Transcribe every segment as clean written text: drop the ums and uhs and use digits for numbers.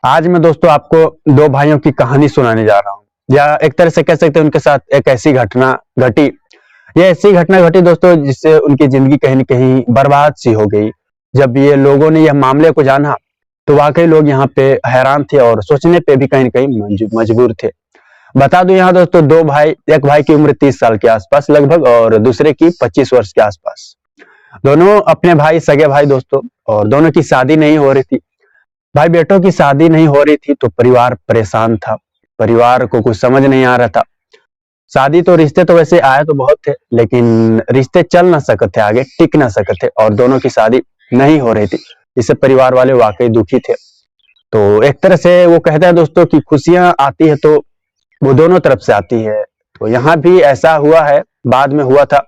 आज मैं दोस्तों आपको दो भाइयों की कहानी सुनाने जा रहा हूँ, या एक तरह से कह सकते हैं उनके साथ एक ऐसी घटना घटी। यह ऐसी घटना घटी दोस्तों जिससे उनकी जिंदगी कहीं न कहीं बर्बाद सी हो गई। जब ये लोगों ने यह मामले को जाना तो वाकई लोग यहाँ पे हैरान थे और सोचने पे भी कहीं न कहीं मजबूर थे। बता दूं यहाँ दोस्तों दो भाई, एक भाई की उम्र 30 साल के आसपास लगभग और दूसरे की 25 वर्ष के आसपास। दोनों अपने भाई, सगे भाई दोस्तों, और दोनों की शादी नहीं हो रही थी। भाई बेटों की शादी नहीं हो रही थी तो परिवार परेशान था। परिवार को कुछ समझ नहीं आ रहा था। शादी तो रिश्ते तो वैसे आए तो बहुत थे, लेकिन रिश्ते चल ना सके थे, आगे टिक ना सके थे, और दोनों की शादी नहीं हो रही थी। इससे परिवार वाले वाकई दुखी थे। तो एक तरह से वो कहते हैं दोस्तों कि खुशियां आती है तो वो दोनों तरफ से आती है। तो यहाँ भी ऐसा हुआ है, बाद में हुआ था।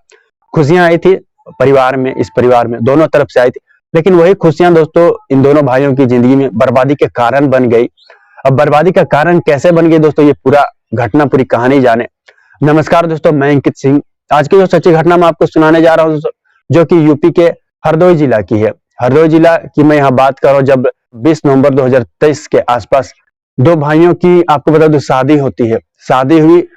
खुशियां आई थी परिवार में, इस परिवार में दोनों तरफ से आई थी, लेकिन वही खुशियां दोस्तों इन दोनों भाइयों की जिंदगी में बर्बादी के कारण बन गई। अब बर्बादी का कारण कैसे बन गई दोस्तों, ये पूरा घटना, पूरी कहानी जाने। नमस्कार दोस्तों, मैं अंकित सिंह। आज की जो सच्ची घटना मैं आपको सुनाने जा रहा हूँ दोस्तों, जो कि यूपी के हरदोई जिला की है। हरदोई जिला की मैं यहाँ बात कर रहा हूँ। जब 20 नवंबर 2023 के आसपास दो भाइयों की, आपको बता दो, शादी होती है। शादी हुई,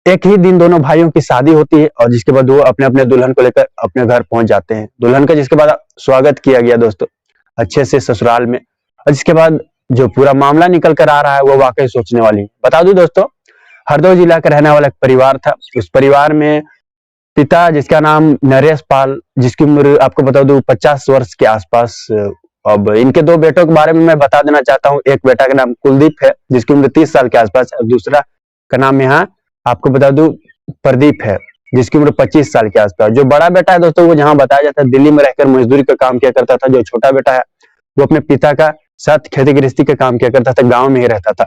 एक ही दिन दोनों भाइयों की शादी होती है, और जिसके बाद वो अपने अपने दुल्हन को लेकर अपने घर पहुंच जाते हैं। दुल्हन का जिसके बाद स्वागत किया गया दोस्तों अच्छे से ससुराल में, और जिसके बाद जो पूरा मामला निकल कर आ रहा है वो वाकई सोचने वाली है। बता दूं दोस्तों, हरदोई जिला का रहने वाला एक परिवार था। उस परिवार में पिता, जिसका नाम नरेश पाल, जिसकी उम्र आपको बता दूं 50 वर्ष के आसपास। अब इनके दो बेटों के बारे में मैं बता देना चाहता हूँ। एक बेटा का नाम कुलदीप है, जिसकी उम्र 30 साल के आसपास, और दूसरा का नाम यहाँ आपको बता दूं प्रदीप है, जिसकी उम्र 25 साल के आसपास। जो बड़ा बेटा है दोस्तों, वो जहाँ बताया जाता है दिल्ली में रहकर मजदूरी का काम किया करता था। जो छोटा बेटा है वो अपने पिता का साथ खेती गृहस्थी का काम किया करता था, गांव में ही रहता था।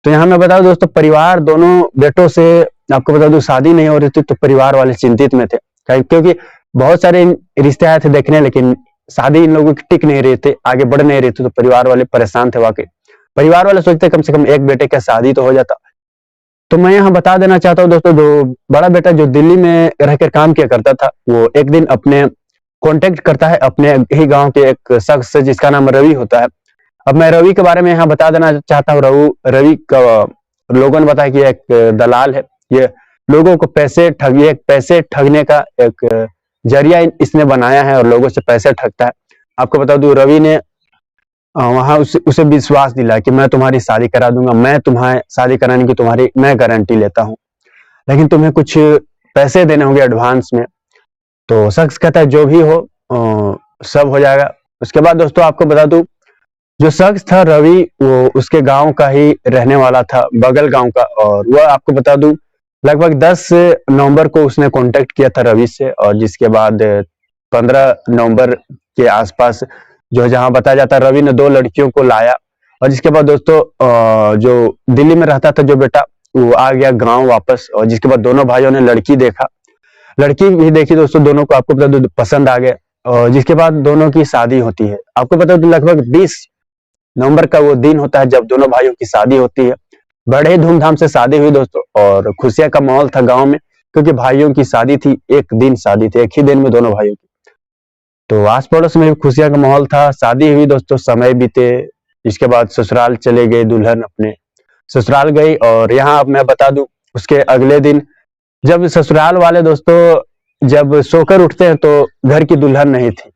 तो यहाँ मैं बता दूं दोस्तों, परिवार दोनों बेटों से, आपको बता दूं, शादी नहीं हो रही थी, तो परिवार वाले चिंतित में थे, क्योंकि बहुत सारे रिश्ते आए थे देखने, लेकिन शादी इन लोगों की टिक नहीं रहे थे, आगे बढ़ नहीं रहे थे। तो परिवार वाले परेशान थे वाकई। परिवार वाले सोचते कम से कम एक बेटे का शादी तो हो जाता। तो मैं यहाँ बता देना चाहता हूँ दोस्तों, जो बड़ा बेटा जो दिल्ली में रहकर काम किया करता था, वो एक दिन अपने कांटेक्ट करता है अपने ही गांव के एक शख्स से, जिसका नाम रवि होता है। अब मैं रवि के बारे में यहाँ बता देना चाहता हूँ। रवि का लोगों ने बताया कि एक दलाल है। ये लोगों को पैसे ठगने का एक जरिया इसने बनाया है, और लोगों से पैसे ठगता है। आपको बता दूं, रवि ने वहां उसे विश्वास दिला कि मैं तुम्हारी शादी करा दूंगा, मैं तुम्हारी शादी कराने की तुम्हारी मैं गारंटी लेता हूँ, लेकिन तुम्हें कुछ पैसे देने होंगे एडवांस में। तो शख्स कहता है जो भी हो सब हो जाएगा। उसके बाद दोस्तों आपको बता दूं, जो शख्स था रवि, वो उसके गांव का ही रहने वाला था, बगल गांव का। और वह आपको बता दूं लगभग 10 नवंबर को उसने कांटेक्ट किया था रवि से, और जिसके बाद 15 नवंबर के आसपास जो जहां बताया जाता है, रवि ने दो लड़कियों को लाया। और जिसके बाद दोस्तों जो दिल्ली में रहता था जो बेटा, वो आ गया गांव वापस। और जिसके बाद दोनों भाइयों ने लड़की देखा, लड़की भी देखी दोस्तों, दोनों को आपको बता दो पसंद आ गए। और जिसके बाद दोनों की शादी होती है। आपको पता है लगभग 20 नवंबर का वो दिन होता है जब दोनों भाइयों की शादी होती है। बड़े ही धूमधाम से शादी हुई दोस्तों, और खुशियां का माहौल था गांव में, क्योंकि भाइयों की शादी थी, एक दिन शादी थी, एक ही दिन में दोनों भाइयों की। तो आस पड़ोस में भी खुशियां का माहौल था। शादी हुई दोस्तों, समय बीते। इसके बाद ससुराल चले गए, दुल्हन अपने ससुराल गई। और यहाँ अब मैं बता दूं, उसके अगले दिन जब ससुराल वाले दोस्तों जब सोकर उठते हैं तो घर की दुल्हन नहीं थी।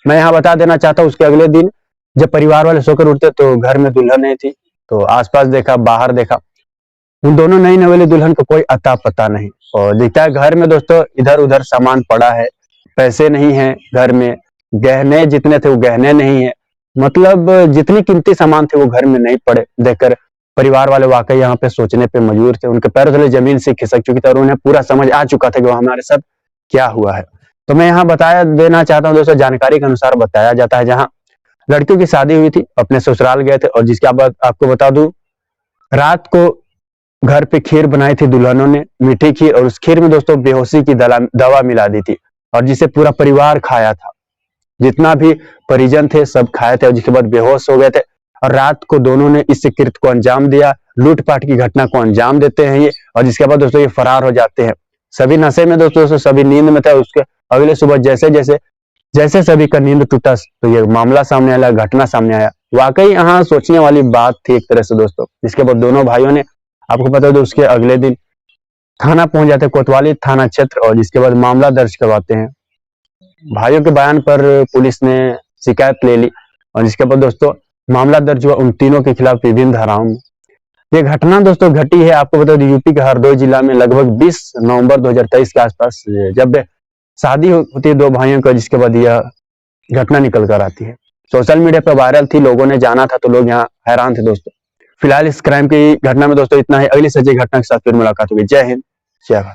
मैं यहाँ बता देना चाहता हूँ, उसके अगले दिन जब परिवार वाले सोकर उठते तो घर में दुल्हन नहीं थी। तो आसपास देखा, बाहर देखा, उन दोनों नई नवेली दुल्हन को कोई अता पता नहीं। और दिखता है घर में दोस्तों इधर उधर सामान पड़ा है, पैसे नहीं है घर में, गहने जितने थे वो गहने नहीं है, मतलब जितनी कीमती सामान थे वो घर में नहीं पड़े। देखकर परिवार वाले वाकई यहाँ पे सोचने पे मजबूर थे। उनके पैरों तले जमीन से खिसक चुकी थी, और उन्हें पूरा समझ आ चुका था कि वो हमारे साथ क्या हुआ है। तो मैं यहाँ बताया देना चाहता हूँ दोस्तों, जानकारी के अनुसार बताया जाता है, जहाँ लड़कियों की शादी हुई थी, अपने ससुराल गए थे। और जिसके बाद आपको बता दूं, रात को घर पे खीर बनाई थी दुल्हनों ने, मीठी खीर, और उस खीर में दोस्तों बेहोशी की दवा मिला दी थी, और जिसे पूरा परिवार खाया था। जितना भी परिजन थे सब खाए थे, और जिसके बाद बेहोश हो गए थे। और रात को दोनों ने इस कृत्य को अंजाम दिया, लूटपाट की घटना को अंजाम देते हैं ये। और जिसके बाद दोस्तों ये फरार हो जाते हैं। सभी नशे में दोस्तों, सभी नींद में थे। उसके अगले सुबह जैसे जैसे जैसे सभी का नींद टूटा तो ये मामला सामने आया, घटना सामने आया। वाकई यहाँ सोचने वाली बात थी एक तरह से दोस्तों। जिसके बाद दोनों भाइयों ने, आपको पता है, उसके अगले दिन थाना पहुंच जाते हैं, कोतवाली थाना क्षेत्र, और जिसके बाद मामला दर्ज करवाते हैं। भाइयों के बयान पर पुलिस ने शिकायत ले ली, और जिसके बाद दोस्तों मामला दर्ज हुआ उन तीनों के खिलाफ विभिन्न धाराओं में। ये घटना दोस्तों घटी है, आपको बता दें, यूपी के हरदोई जिला में लगभग 20 नवंबर 2023 के आसपास, जब शादी होती है दो भाइयों का, जिसके बाद यह घटना निकल कर आती है। सोशल मीडिया पर वायरल थी, लोगों ने जाना था, तो लोग यहाँ हैरान थे दोस्तों। फिलहाल इस क्राइम की घटना में दोस्तों इतना ही। अगली सच्ची घटना के साथ फिर मुलाकात होगी। जय हिंद, जय भारत।